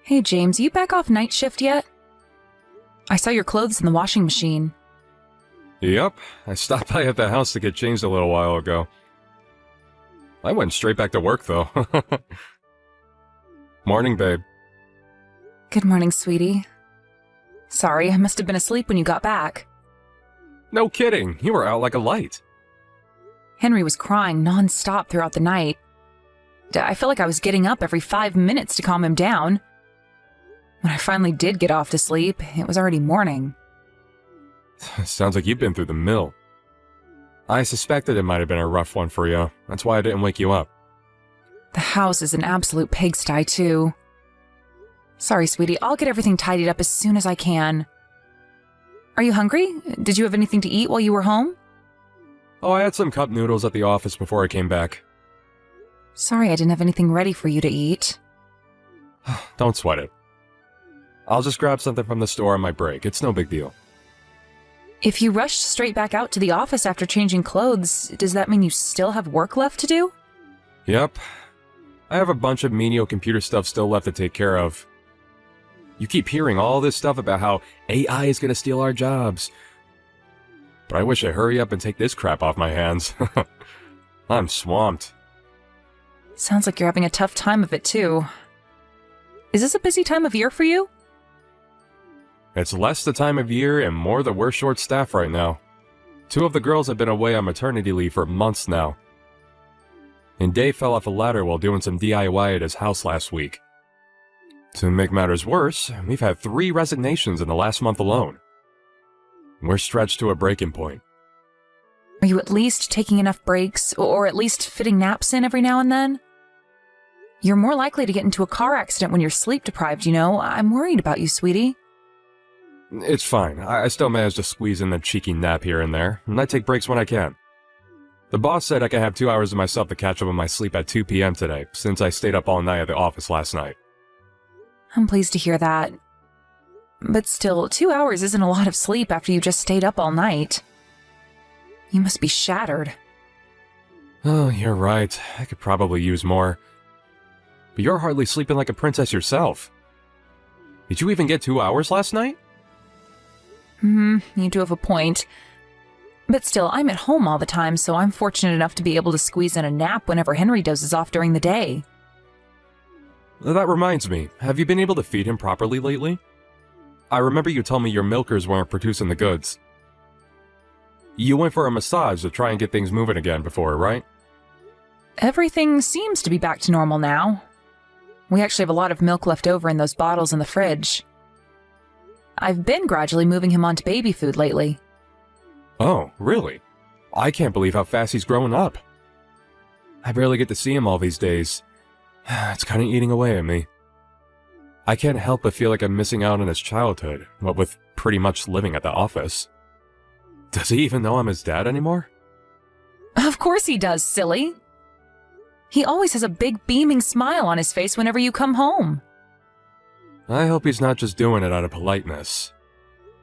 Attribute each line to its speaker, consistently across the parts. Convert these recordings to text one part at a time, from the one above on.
Speaker 1: Hey James, you back off night shift yet? I saw your clothes in the washing machine.
Speaker 2: Yep, I stopped by at the house to get changed a little while ago. I went straight back to work, though. Morning, babe.
Speaker 1: Good morning, sweetie. Sorry, I must have been asleep when you got back.
Speaker 2: No kidding, you were out like a light.
Speaker 1: Henry was crying non-stop throughout the night. I felt like I was getting up every 5 minutes to calm him down. When I finally did get off to sleep, it was already morning.
Speaker 2: Sounds like you've been through the mill. I suspected it might have been a rough one for you. That's why I didn't wake you up.
Speaker 1: The house is an absolute pigsty, too. Sorry, sweetie, I'll get everything tidied up as soon as I can. Are you hungry? Did you have anything to eat while you were home?
Speaker 2: Oh, I had some cup noodles at the office before I came back.
Speaker 1: Sorry I didn't have anything ready for you to eat.
Speaker 2: Don't sweat it. I'll just grab something from the store on my break. It's no big deal.
Speaker 1: If you rushed straight back out to the office after changing clothes, does that mean you still have work left to do?
Speaker 2: Yep. I have a bunch of menial computer stuff still left to take care of. You keep hearing all this stuff about how AI is going to steal our jobs. But I wish I'd hurry up and take this crap off my hands. I'm swamped.
Speaker 1: Sounds like you're having a tough time of it, too. Is this a busy time of year for you?
Speaker 2: It's less the time of year and more that we're short-staffed right now. 2 of the girls have been away on maternity leave for months now. And Dave fell off a ladder while doing some DIY at his house last week. To make matters worse, we've had 3 resignations in the last month alone. We're stretched to a breaking point.
Speaker 1: Are you at least taking enough breaks, or at least fitting naps in every now and then? You're more likely to get into a car accident when you're sleep-deprived, you know. I'm worried about you, sweetie.
Speaker 2: It's fine. I still manage to squeeze in a cheeky nap here and there, and I take breaks when I can. The boss said I can have 2 hours to myself to catch up on my sleep at 2 p.m. today, since I stayed up all night at the office last night.
Speaker 1: I'm pleased to hear that. But still, 2 hours isn't a lot of sleep after you just stayed up all night. You must be shattered.
Speaker 2: Oh, you're right. I could probably use more. But you're hardly sleeping like a princess yourself. Did you even get 2 hours last night?
Speaker 1: You do have a point. But still, I'm at home all the time, so I'm fortunate enough to be able to squeeze in a nap whenever Henry dozes off during the day.
Speaker 2: That reminds me, have you been able to feed him properly lately? I remember you told me your milkers weren't producing the goods. You went for a massage to try and get things moving again before, right?
Speaker 1: Everything seems to be back to normal now. We actually have a lot of milk left over in those bottles in the fridge. I've been gradually moving him onto baby food lately.
Speaker 2: Oh, really? I can't believe how fast he's growing up. I barely get to see him all these days. It's kind of eating away at me. I can't help but feel like I'm missing out on his childhood, what with pretty much living at the office. Does he even know I'm his dad anymore?
Speaker 1: Of course he does, silly. He always has a big beaming smile on his face whenever you come home.
Speaker 2: I hope he's not just doing it out of politeness.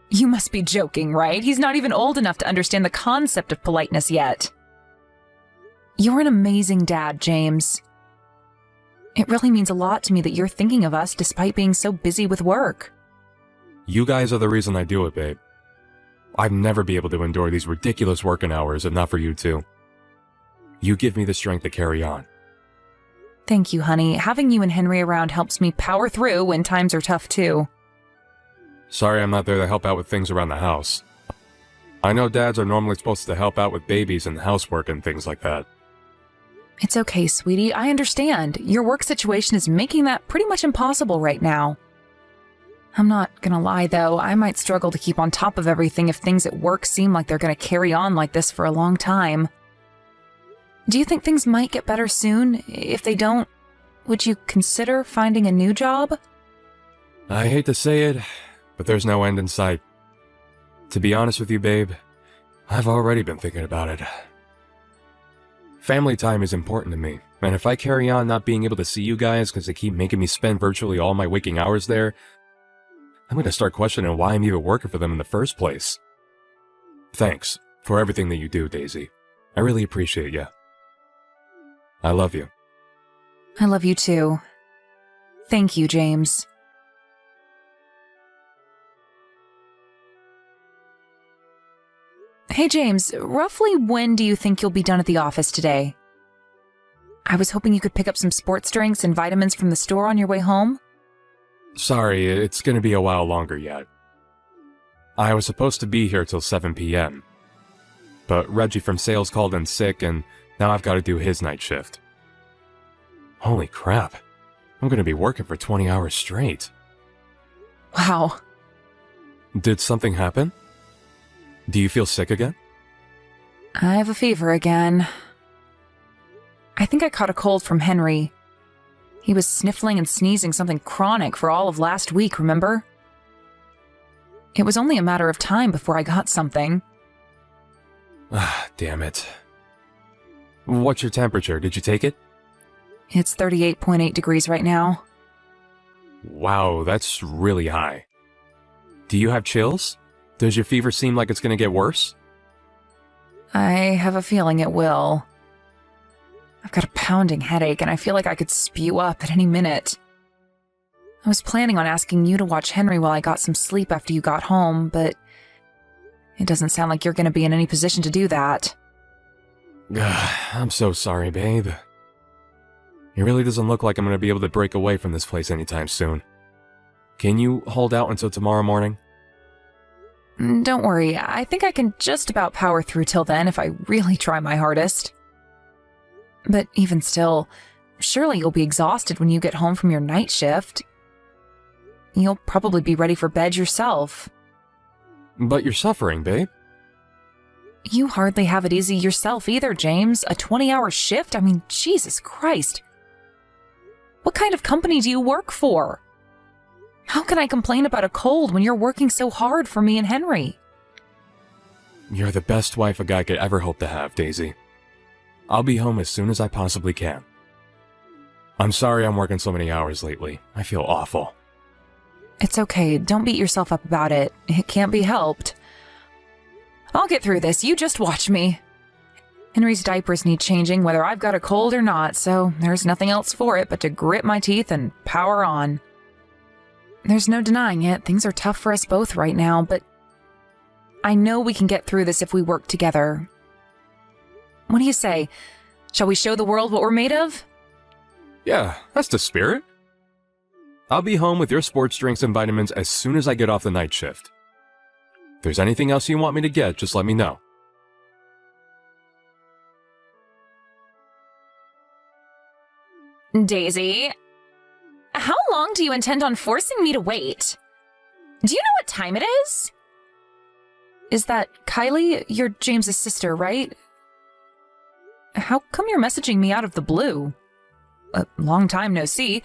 Speaker 1: You must be joking, right? He's not even old enough to understand the concept of politeness yet. You're an amazing dad, James. It really means a lot to me that you're thinking of us despite being so busy with work.
Speaker 2: You guys are the reason I do it, babe. I'd never be able to endure these ridiculous working hours if not for you two. You give me the strength to carry on.
Speaker 1: Thank you, honey. Having you and Henry around helps me power through when times are tough, too.
Speaker 2: Sorry I'm not there to help out with things around the house. I know dads are normally supposed to help out with babies and housework and things like that.
Speaker 1: It's okay, sweetie. I understand. Your work situation is making that pretty much impossible right now. I'm not gonna lie, though. I might struggle to keep on top of everything if things at work seem like they're gonna carry on like this for a long time. Do you think things might get better soon? If they don't, would you consider finding a new job?
Speaker 2: I hate to say it, but there's no end in sight. To be honest with you, babe, I've already been thinking about it. Family time is important to me, and if I carry on not being able to see you guys because they keep making me spend virtually all my waking hours there, I'm going to start questioning why I'm even working for them in the first place. Thanks for everything that you do, Daisy. I really appreciate you. I love you.
Speaker 1: I love you too. Thank you, James. Hey James, roughly when do you think you'll be done at the office today? I was hoping you could pick up some sports drinks and vitamins from the store on your way home.
Speaker 2: Sorry, it's gonna be a while longer yet. I was supposed to be here till 7 p.m. But Reggie from sales called in sick and now I've got to do his night shift. Holy crap. I'm gonna be working for 20 hours straight.
Speaker 1: Wow.
Speaker 2: Did something happen? Do you feel sick again?
Speaker 1: I have a fever again. I think I caught a cold from Henry. He was sniffling and sneezing something chronic for all of last week, remember? It was only a matter of time before I got something.
Speaker 2: Ah, damn it. What's your temperature? Did you take it?
Speaker 1: It's 38.8 degrees right now.
Speaker 2: Wow, that's really high. Do you have chills? Does your fever seem like it's gonna get worse?
Speaker 1: I have a feeling it will. I've got a pounding headache and I feel like I could spew up at any minute. I was planning on asking you to watch Henry while I got some sleep after you got home, but it doesn't sound like you're going to be in any position to do that.
Speaker 2: I'm so sorry, babe. It really doesn't look like I'm going to be able to break away from this place anytime soon. Can you hold out until tomorrow morning?
Speaker 1: Don't worry, I think I can just about power through till then if I really try my hardest. But even still, surely you'll be exhausted when you get home from your night shift. You'll probably be ready for bed yourself.
Speaker 2: But you're suffering, babe.
Speaker 1: You hardly have it easy yourself either, James. A 20-hour shift? I mean, Jesus Christ. What kind of company do you work for? How can I complain about a cold when you're working so hard for me and Henry?
Speaker 2: You're the best wife a guy could ever hope to have, Daisy. I'll be home as soon as I possibly can. I'm sorry I'm working so many hours lately. I feel awful.
Speaker 1: It's okay. Don't beat yourself up about it. It can't be helped. I'll get through this. You just watch me. Henry's diapers need changing whether I've got a cold or not, so there's nothing else for it but to grit my teeth and power on. There's no denying it. Things are tough for us both right now, but I know we can get through this if we work together. What do you say? Shall we show the world what we're made of?
Speaker 2: Yeah, that's the spirit. I'll be home with your sports drinks and vitamins as soon as I get off the night shift. If there's anything else you want me to get, just let me know.
Speaker 1: Daisy, how long do you intend on forcing me to wait? Do you know what time it is? Is that Kylie? You're James's sister, right? How come you're messaging me out of the blue? A long time no see.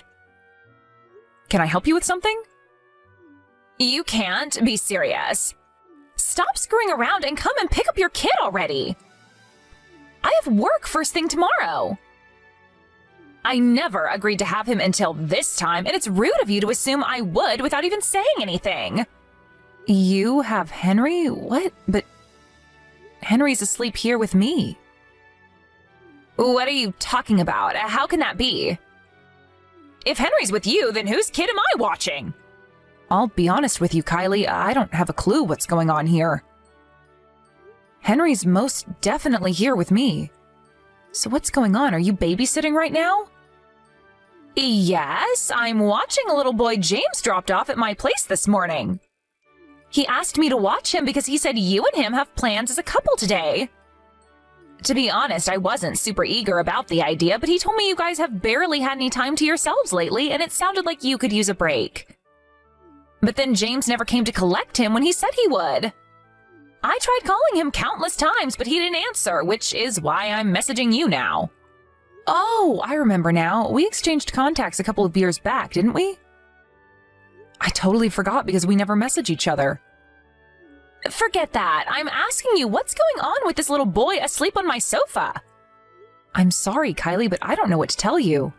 Speaker 1: Can I help you with something? You can't be serious. Stop screwing around and come and pick up your kid already. I have work first thing tomorrow. I never agreed to have him until this time, and it's rude of you to assume I would without even saying anything. You have Henry? What? But Henry's asleep here with me. What are you talking about? How can that be? If Henry's with you, then whose kid am I watching? I'll be honest with you, Kylie, I don't have a clue what's going on here. Henry's most definitely here with me. So what's going on? Are you babysitting right now? Yes, I'm watching a little boy James dropped off at my place this morning. He asked me to watch him because he said you and him have plans as a couple today. To be honest, I wasn't super eager about the idea, but he told me you guys have barely had any time to yourselves lately, and it sounded like you could use a break. But then James never came to collect him when he said he would. I tried calling him countless times, but he didn't answer, which is why I'm messaging you now. Oh, I remember now. We exchanged contacts a couple of years back, didn't we? I totally forgot because we never message each other. Forget that. I'm asking you, what's going on with this little boy asleep on my sofa? I'm sorry, Kylie, but I don't know what to tell you.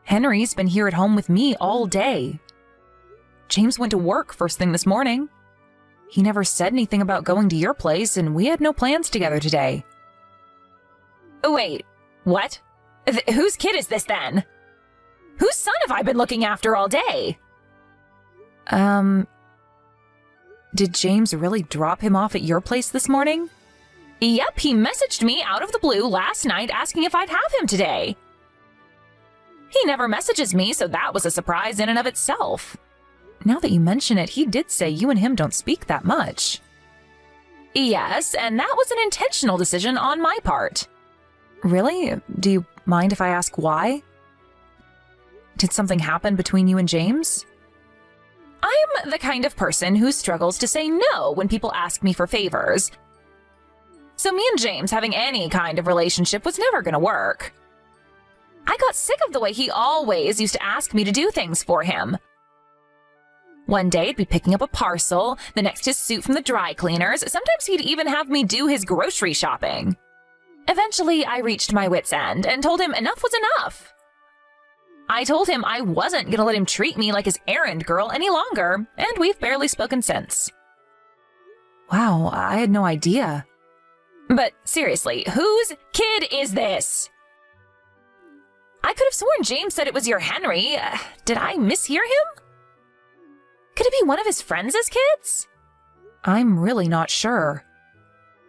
Speaker 1: Henry's been here at home with me all day. James went to work first thing this morning. He never said anything about going to your place, and we had no plans together today. Wait, what? Whose kid is this then? Whose son have I been looking after all day? Did James really drop him off at your place this morning?
Speaker 3: Yep, he messaged me out of the blue last night asking if I'd have him today. He never messages me, so that was a surprise in and of itself.
Speaker 1: Now that you mention it, he did say you and him don't speak that much.
Speaker 3: Yes, and that was an intentional decision on my part.
Speaker 1: Really? Do you mind if I ask why? Did something happen between you and James?
Speaker 3: I'm the kind of person who struggles to say no when people ask me for favors. So me and James having any kind of relationship was never going to work. I got sick of the way he always used to ask me to do things for him. One day it'd be picking up a parcel, the next his suit from the dry cleaners. Sometimes he'd even have me do his grocery shopping. Eventually, I reached my wit's end and told him enough was enough. I told him I wasn't going to let him treat me like his errand girl any longer, and we've barely spoken since.
Speaker 1: Wow, I had no idea.
Speaker 3: But seriously, whose kid is this? I could have sworn James said it was your Henry. Did I mishear him? Could it be one of his friends' kids?
Speaker 1: I'm really not sure.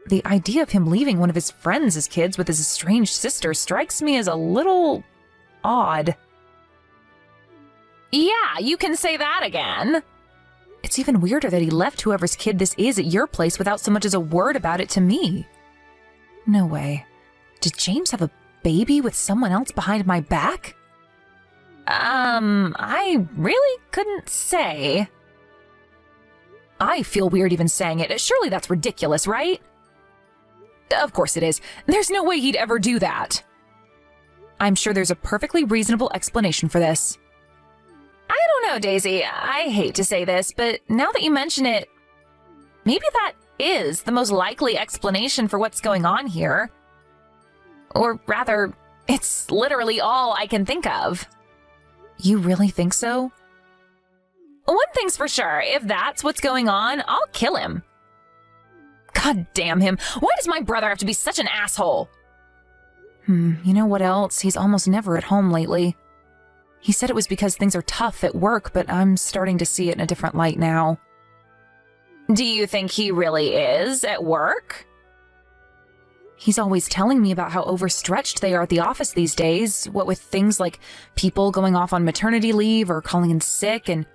Speaker 1: The idea of him leaving one of his friends' kids with his estranged sister strikes me as a little odd.
Speaker 3: Yeah, you can say that again.
Speaker 1: It's even weirder that he left whoever's kid this is at your place without so much as a word about it to me. No way. Did James have a baby with someone else behind my back?
Speaker 3: I really couldn't say.
Speaker 1: I feel weird even saying it. Surely that's ridiculous, right?
Speaker 3: Of course it is. There's no way he'd ever do that.
Speaker 1: I'm sure there's a perfectly reasonable explanation for this.
Speaker 3: I don't know, Daisy. I hate to say this, but now that you mention it, maybe that is the most likely explanation for what's going on here. Or rather, it's literally all I can think of.
Speaker 1: You really think so?
Speaker 3: One thing's for sure, if that's what's going on, I'll kill him. God damn him. Why does my brother have to be such an asshole?
Speaker 1: You know what else? He's almost never at home lately. He said it was because things are tough at work, but I'm starting to see it in a different light now.
Speaker 3: Do you think he really is at work?
Speaker 1: He's always telling me about how overstretched they are at the office these days, what with things like people going off on maternity leave or calling in sick, and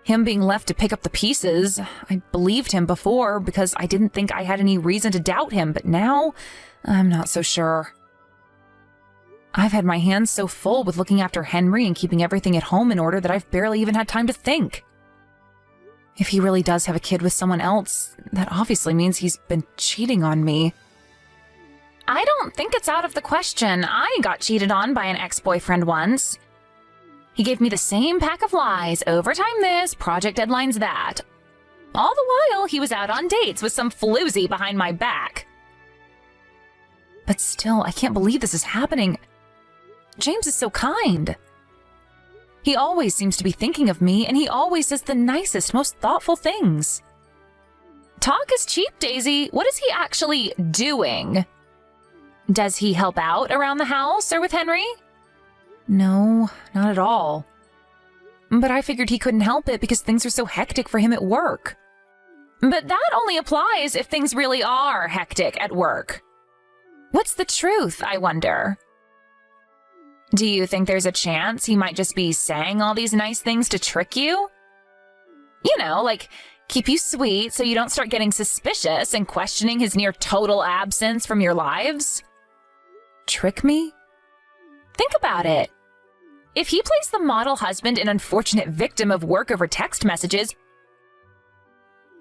Speaker 1: him being left to pick up the pieces. I believed him before because I didn't think I had any reason to doubt him, but now I'm not so sure. I've had my hands so full with looking after Henry and keeping everything at home in order that I've barely even had time to think. If he really does have a kid with someone else, that obviously means he's been cheating on me.
Speaker 3: I don't think it's out of the question. I got cheated on by an ex-boyfriend once. He gave me the same pack of lies, overtime this, project deadlines that. All the while, he was out on dates with some floozy behind my back.
Speaker 1: But still, I can't believe this is happening. James is so kind. He always seems to be thinking of me, and he always says the nicest, most thoughtful things.
Speaker 3: Talk is cheap, Daisy. What is he actually doing? Does he help out around the house or with Henry?
Speaker 1: No, not at all. But I figured he couldn't help it because things are so hectic for him at work.
Speaker 3: But that only applies if things really are hectic at work. What's the truth, I wonder? Do you think there's a chance he might just be saying all these nice things to trick you? You know, like keep you sweet so you don't start getting suspicious and questioning his near total absence from your lives?
Speaker 1: Trick me?
Speaker 3: Think about it. If he plays the model husband and unfortunate victim of work over text messages,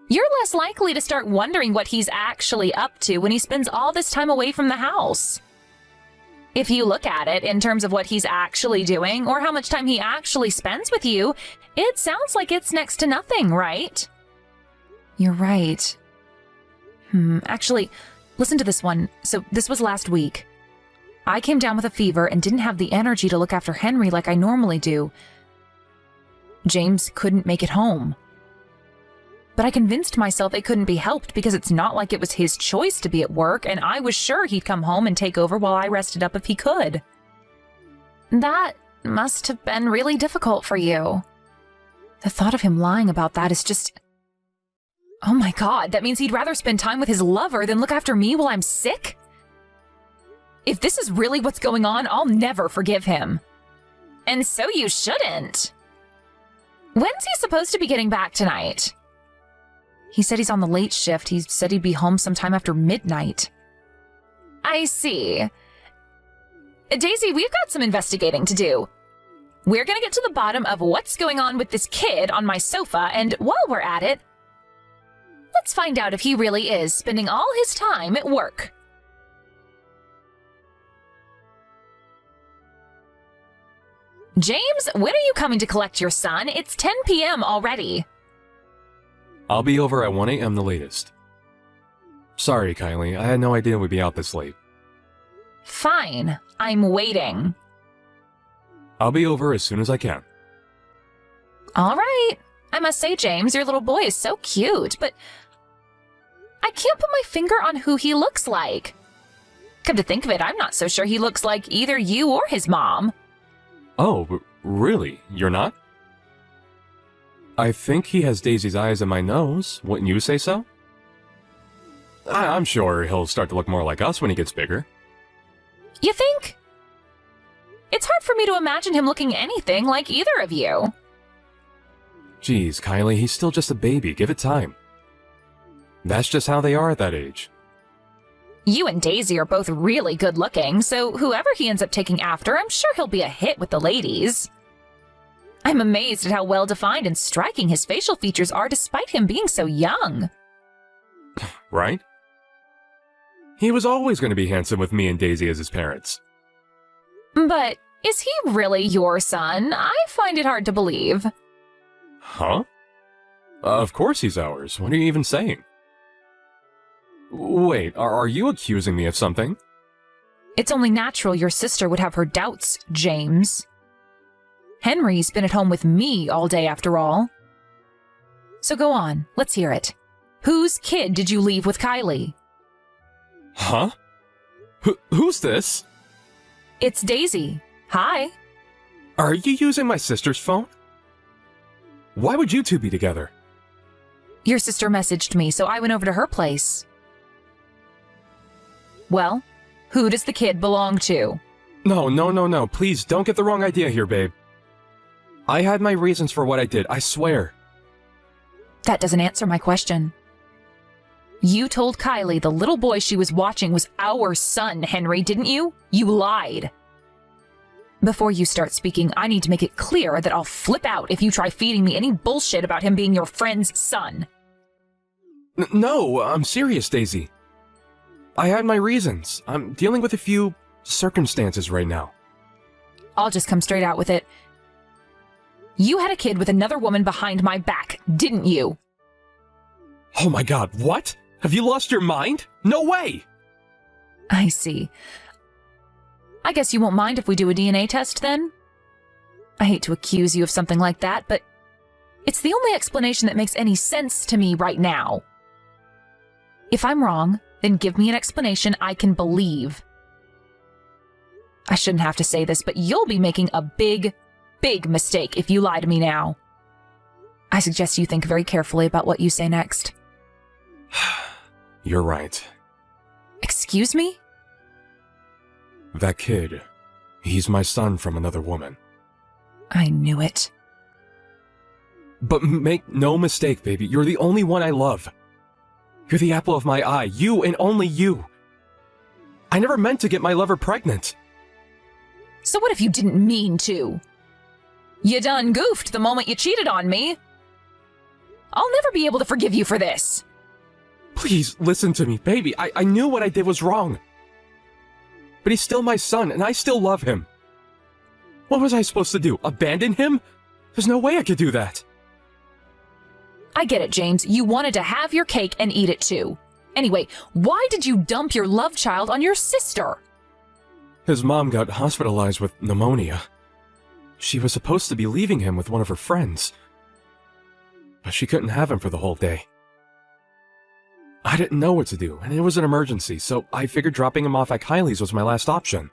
Speaker 3: you're less likely to start wondering what he's actually up to when he spends all this time away from the house. If you look at it in terms of what he's actually doing or how much time he actually spends with you, it sounds like it's next to nothing, right?
Speaker 1: You're right. Actually, listen to this one. So this was last week. I came down with a fever and didn't have the energy to look after Henry like I normally do. James couldn't make it home. But I convinced myself it couldn't be helped because it's not like it was his choice to be at work, and I was sure he'd come home and take over while I rested up if he could.
Speaker 3: That must have been really difficult for you.
Speaker 1: The thought of him lying about that is just...
Speaker 3: Oh my god, that means he'd rather spend time with his lover than look after me while I'm sick? If this is really what's going on, I'll never forgive him. And so you shouldn't. When's he supposed to be getting back tonight?
Speaker 1: He said he's on the late shift. He said he'd be home sometime after midnight.
Speaker 3: I see. Daisy, we've got some investigating to do. We're gonna get to the bottom of what's going on with this kid on my sofa, and while we're at it, let's find out if he really is spending all his time at work. James, when are you coming to collect your son? It's 10 p.m. already.
Speaker 2: I'll be over at 1 a.m. the latest. Sorry, Kylie, I had no idea we'd be out this late.
Speaker 3: Fine, I'm waiting.
Speaker 2: I'll be over as soon as I can.
Speaker 3: All right. I must say, James, your little boy is so cute, but I can't put my finger on who he looks like. Come to think of it, I'm not so sure he looks like either you or his mom.
Speaker 2: Oh, really? You're not? I think he has Daisy's eyes and my nose. Wouldn't you say so? I'm sure he'll start to look more like us when he gets bigger.
Speaker 3: You think? It's hard for me to imagine him looking anything like either of you.
Speaker 2: Geez, Kylie, he's still just a baby. Give it time. That's just how they are at that age.
Speaker 3: You and Daisy are both really good looking, so whoever he ends up taking after, I'm sure he'll be a hit with the ladies. I'm amazed at how well defined and striking his facial features are despite him being so young.
Speaker 2: Right? He was always going to be handsome with me and Daisy as his parents.
Speaker 3: But is he really your son? I find it hard to believe.
Speaker 2: Huh? Of course he's ours. What are you even saying? Wait, are you accusing me of something?
Speaker 1: It's only natural your sister would have her doubts, James. Henry's been at home with me all day after all. So go on, let's hear it. Whose kid did you leave with Kylie?
Speaker 2: Huh? Who's this?
Speaker 1: It's Daisy. Hi.
Speaker 2: Are you using my sister's phone? Why would you two be together?
Speaker 1: Your sister messaged me, so I went over to her place. Well, who does the kid belong to?
Speaker 2: No. Please, don't get the wrong idea here, babe. I had my reasons for what I did, I swear.
Speaker 1: That doesn't answer my question. You told Kylie the little boy she was watching was our son, Henry, didn't you? You lied. Before you start speaking, I need to make it clear that I'll flip out if you try feeding me any bullshit about him being your friend's son.
Speaker 2: No, I'm serious, Daisy. I had my reasons. I'm dealing with a few circumstances right now.
Speaker 1: I'll just come straight out with it. You had a kid with another woman behind my back, didn't you?
Speaker 2: Oh my god, what? Have you lost your mind? No way!
Speaker 1: I see. I guess you won't mind if we do a DNA test then? I hate to accuse you of something like that, but it's the only explanation that makes any sense to me right now. If I'm wrong, then give me an explanation I can believe. I shouldn't have to say this, but you'll be making a big mistake if you lie to me now. I suggest you think very carefully about what you say next.
Speaker 2: You're right.
Speaker 1: Excuse me?
Speaker 2: That kid, he's my son from another woman.
Speaker 1: I knew it.
Speaker 2: But make no mistake, baby, you're the only one I love. You're the apple of my eye, you and only you. I never meant to get my lover pregnant.
Speaker 3: So what if you didn't mean to? You done goofed the moment you cheated on me. I'll never be able to forgive you for this.
Speaker 2: Please, listen to me, baby. I knew what I did was wrong. But he's still my son, and I still love him. What was I supposed to do? Abandon him? There's no way I could do that.
Speaker 3: I get it, James. You wanted to have your cake and eat it too. Anyway, why did you dump your love child on your sister?
Speaker 2: His mom got hospitalized with pneumonia. She was supposed to be leaving him with one of her friends. But she couldn't have him for the whole day. I didn't know what to do, and it was an emergency, so I figured dropping him off at Kylie's was my last option.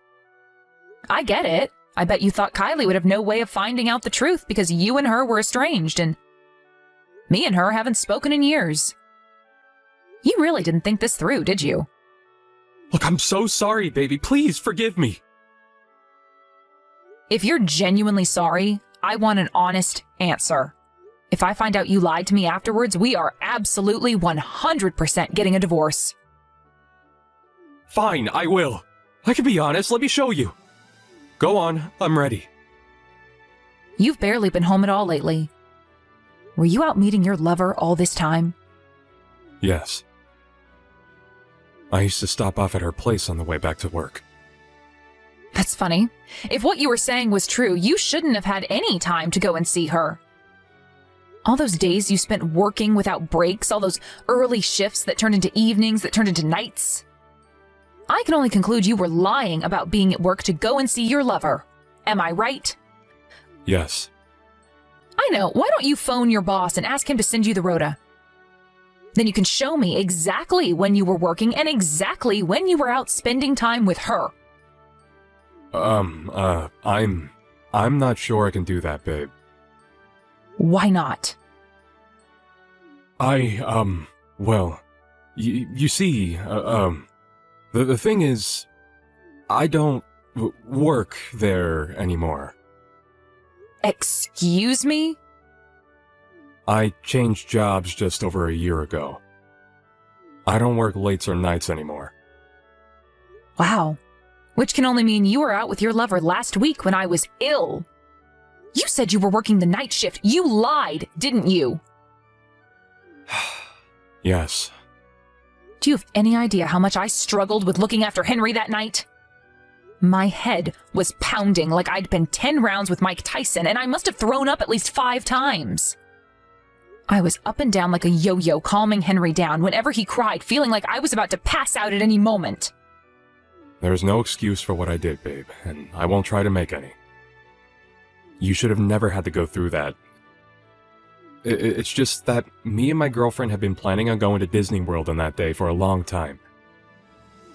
Speaker 3: I get it. I bet you thought Kylie would have no way of finding out the truth because you and her were estranged, and me and her haven't spoken in years.
Speaker 1: You really didn't think this through, did you?
Speaker 2: Look, I'm so sorry, baby. Please forgive me.
Speaker 1: If you're genuinely sorry, I want an honest answer. If I find out you lied to me afterwards, we are absolutely 100% getting a divorce.
Speaker 2: Fine, I will. I can be honest. Let me show you. Go on. I'm ready.
Speaker 1: You've barely been home at all lately. Were you out meeting your lover all this time?
Speaker 2: Yes. I used to stop off at her place on the way back to work.
Speaker 1: That's funny. If what you were saying was true, you shouldn't have had any time to go and see her. All those days you spent working without breaks, all those early shifts that turned into evenings, that turned into nights. I can only conclude you were lying about being at work to go and see your lover. Am I right?
Speaker 2: Yes.
Speaker 1: I know. Why don't you phone your boss and ask him to send you the rota? Then you can show me exactly when you were working and exactly when you were out spending time with her.
Speaker 2: I'm not sure I can do that, babe.
Speaker 1: Why not?
Speaker 2: Well, you see, the thing is, I don't work there anymore.
Speaker 1: Excuse me?
Speaker 2: I changed jobs just over a year ago. I don't work lates or nights anymore.
Speaker 1: Wow. Which can only mean you were out with your lover last week when I was ill. You said you were working the night shift. You lied, didn't you?
Speaker 2: Yes.
Speaker 1: Do you have any idea how much I struggled with looking after Henry that night? My head was pounding like I'd been 10 rounds with Mike Tyson, and I must have thrown up at least 5 times. I was up and down like a yo-yo, calming Henry down whenever he cried, feeling like I was about to pass out at any moment.
Speaker 2: There's no excuse for what I did, babe, and I won't try to make any. You should have never had to go through that. It's just that me and my girlfriend had been planning on going to Disney World on that day for a long time.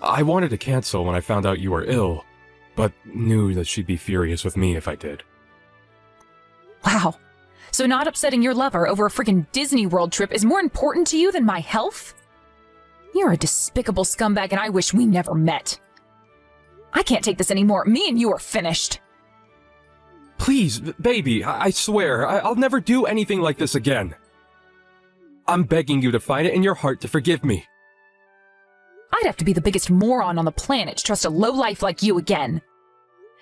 Speaker 2: I wanted to cancel when I found out you were ill, but knew that she'd be furious with me if I did.
Speaker 1: Wow. So not upsetting your lover over a freaking Disney World trip is more important to you than my health? You're a despicable scumbag and I wish we never met. I can't take this anymore. Me and you are finished.
Speaker 2: Please, baby, I swear, I'll never do anything like this again. I'm begging you to find it in your heart to forgive me.
Speaker 1: I'd have to be the biggest moron on the planet to trust a lowlife like you again.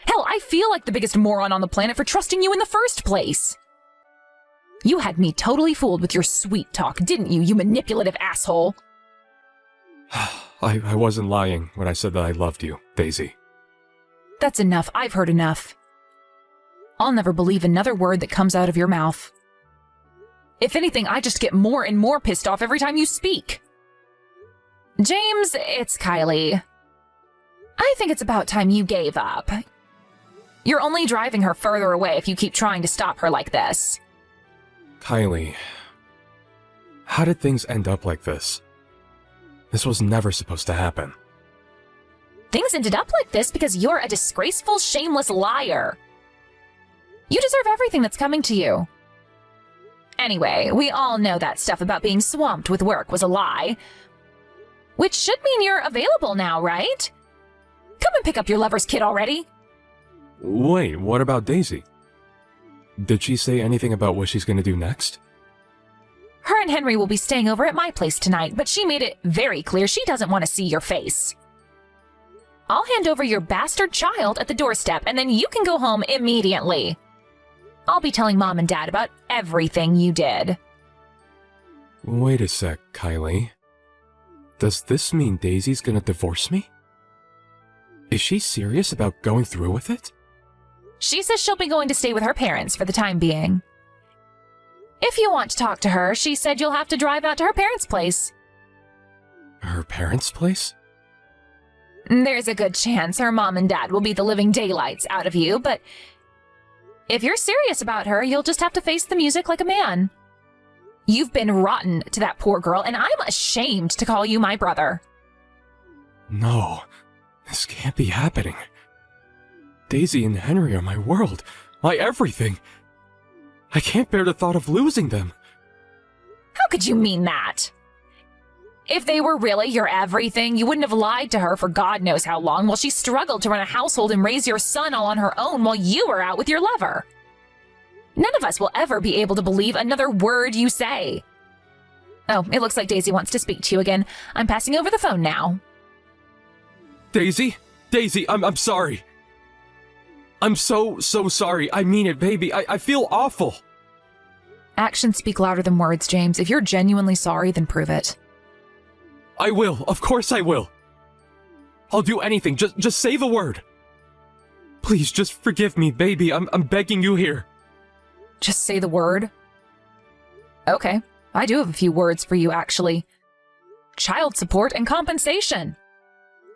Speaker 1: Hell, I feel like the biggest moron on the planet for trusting you in the first place. You had me totally fooled with your sweet talk, didn't you, you manipulative asshole?
Speaker 2: I wasn't lying when I said that I loved you, Daisy.
Speaker 1: That's enough. I've heard enough. I'll never believe another word that comes out of your mouth. If anything, I just get more and more pissed off every time you speak. James, it's Kylie. I think it's about time you gave up. You're only driving her further away if you keep trying to stop her like this.
Speaker 2: Kylie, how did things end up like this? This was never supposed to happen.
Speaker 3: Things ended up like this because you're a disgraceful, shameless liar. You deserve everything that's coming to you. Anyway, we all know that stuff about being swamped with work was a lie. Which should mean you're available now, right? Come and pick up your lover's kid already.
Speaker 2: Wait, what about Daisy? Did she say anything about what she's gonna do next?
Speaker 3: Her and Henry will be staying over at my place tonight, but she made it very clear she doesn't want to see your face. I'll hand over your bastard child at the doorstep, and then you can go home immediately. I'll be telling Mom and Dad about everything you did.
Speaker 2: Wait a sec, Kylie. Does this mean Daisy's gonna divorce me? Is she serious about going through with it?
Speaker 3: She says she'll be going to stay with her parents for the time being. If you want to talk to her, she said you'll have to drive out to her parents' place.
Speaker 2: Her parents' place?
Speaker 3: There's a good chance her mom and dad will beat the living daylights out of you, but if you're serious about her, you'll just have to face the music like a man. You've been rotten to that poor girl, and I'm ashamed to call you my brother.
Speaker 2: No, this can't be happening. Daisy and Henry are my world, my everything. I can't bear the thought of losing them.
Speaker 3: How could you mean that? If they were really your everything, you wouldn't have lied to her for God knows how long while she struggled to run a household and raise your son all on her own while you were out with your lover. None of us will ever be able to believe another word you say. Oh, it looks like Daisy wants to speak to you again. I'm passing over the phone now.
Speaker 2: Daisy? Daisy, I'm sorry. I'm so sorry. I mean it, baby. I feel awful.
Speaker 1: Actions speak louder than words, James. If you're genuinely sorry, then prove it.
Speaker 2: I will. Of course I will. I'll do anything. Just say the word. Please, just forgive me, baby. I'm begging you here.
Speaker 1: Just say the word? Okay, I do have a few words for you, actually. Child support and compensation.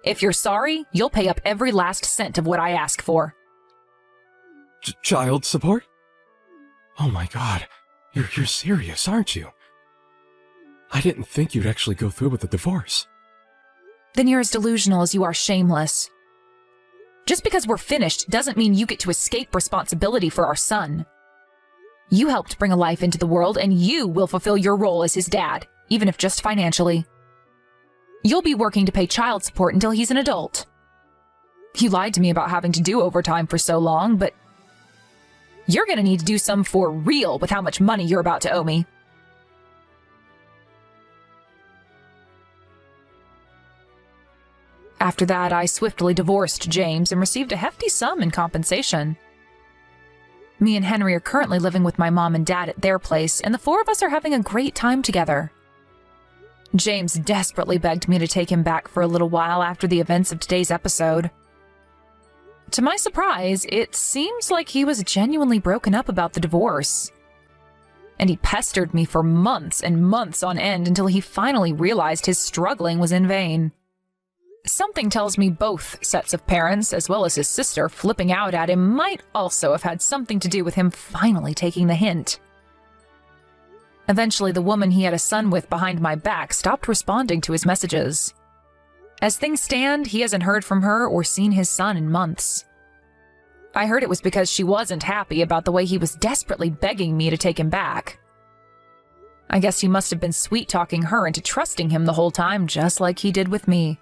Speaker 1: If you're sorry, you'll pay up every last cent of what I ask for.
Speaker 2: Child support? Oh my God. You're serious, aren't you? I didn't think you'd actually go through with the divorce.
Speaker 1: Then you're as delusional as you are shameless. Just because we're finished doesn't mean you get to escape responsibility for our son. You helped bring a life into the world, and you will fulfill your role as his dad, even if just financially. You'll be working to pay child support until he's an adult. You lied to me about having to do overtime for so long, but you're gonna need to do some for real with how much money you're about to owe me. After that, I swiftly divorced James and received a hefty sum in compensation. Me and Henry are currently living with my mom and dad at their place, and the four of us are having a great time together. James desperately begged me to take him back for a little while after the events of today's episode. To my surprise, it seems like he was genuinely broken up about the divorce. And he pestered me for months and months on end until he finally realized his struggling was in vain. Something tells me both sets of parents, as well as his sister, flipping out at him might also have had something to do with him finally taking the hint. Eventually, the woman he had a son with behind my back stopped responding to his messages. As things stand, he hasn't heard from her or seen his son in months. I heard it was because she wasn't happy about the way he was desperately begging me to take him back. I guess he must have been sweet-talking her into trusting him the whole time, just like he did with me.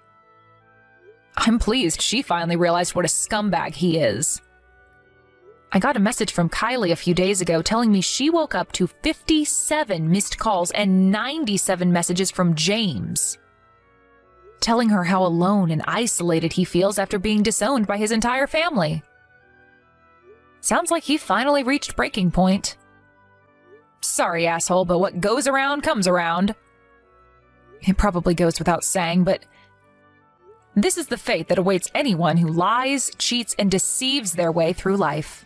Speaker 1: I'm pleased she finally realized what a scumbag he is. I got a message from Kylie a few days ago telling me she woke up to 57 missed calls and 97 messages from James, telling her how alone and isolated he feels after being disowned by his entire family. Sounds like he finally reached breaking point. Sorry, asshole, but what goes around comes around. It probably goes without saying, but this is the fate that awaits anyone who lies, cheats, and deceives their way through life.